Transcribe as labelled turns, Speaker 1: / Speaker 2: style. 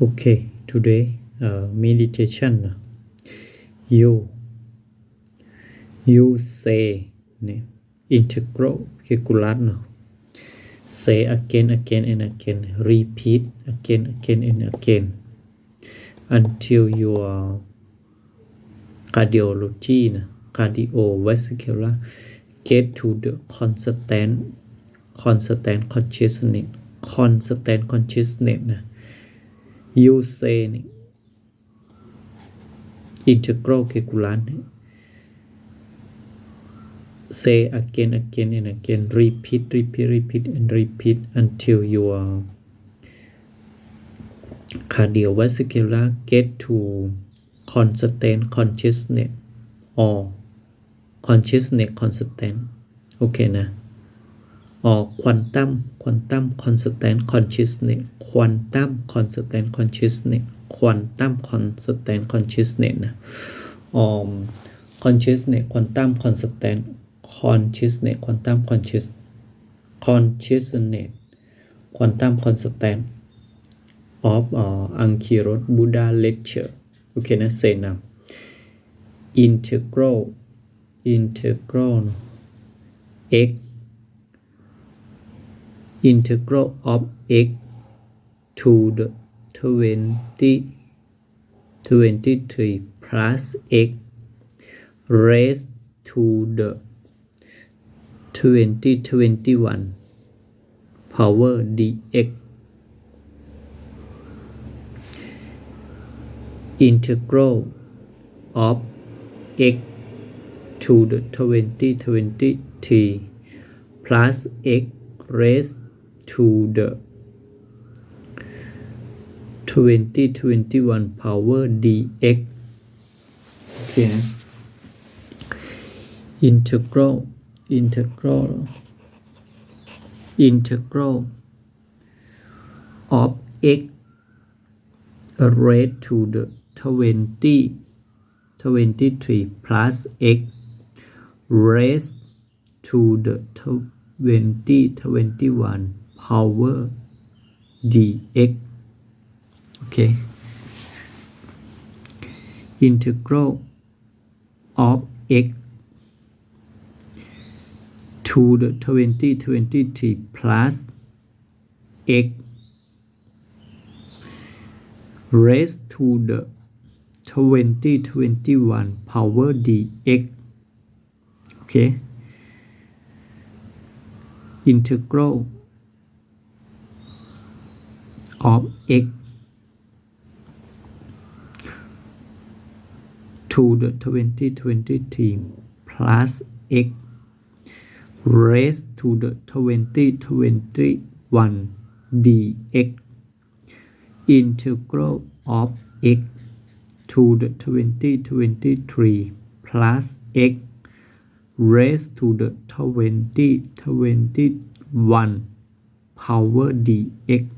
Speaker 1: Okay, today meditation. You say integral calculus. Say again and again. Repeat again and again until your cardiovascular get to the constant consciousness. You say integral calculus. Say again and again. Repeat and repeat until your cardiovascular get to constant consciousness or consciousness constant. Okay นะ or quantum constant consciousness quantum constant consciousness นะ or consciousness quantum constant consciousness quantum consciousness quantum constant of Ankiros Buddha lecture. Okay นะ say now integral x integral of x to the 23 plus x raised to the 21 power dx. Integral of x to the 23 plus x raised to the 21 power dx. Okay. Integral of x raised to the 23 plus x raised to the 21 power dx. Okay. Integral of x to the 23 plus x raised to the 21 power dx. Okay. Integral of x to the 23 plus x raised to the 21 dx. Integral of x to the 23 plus x raised to the 21 power dx.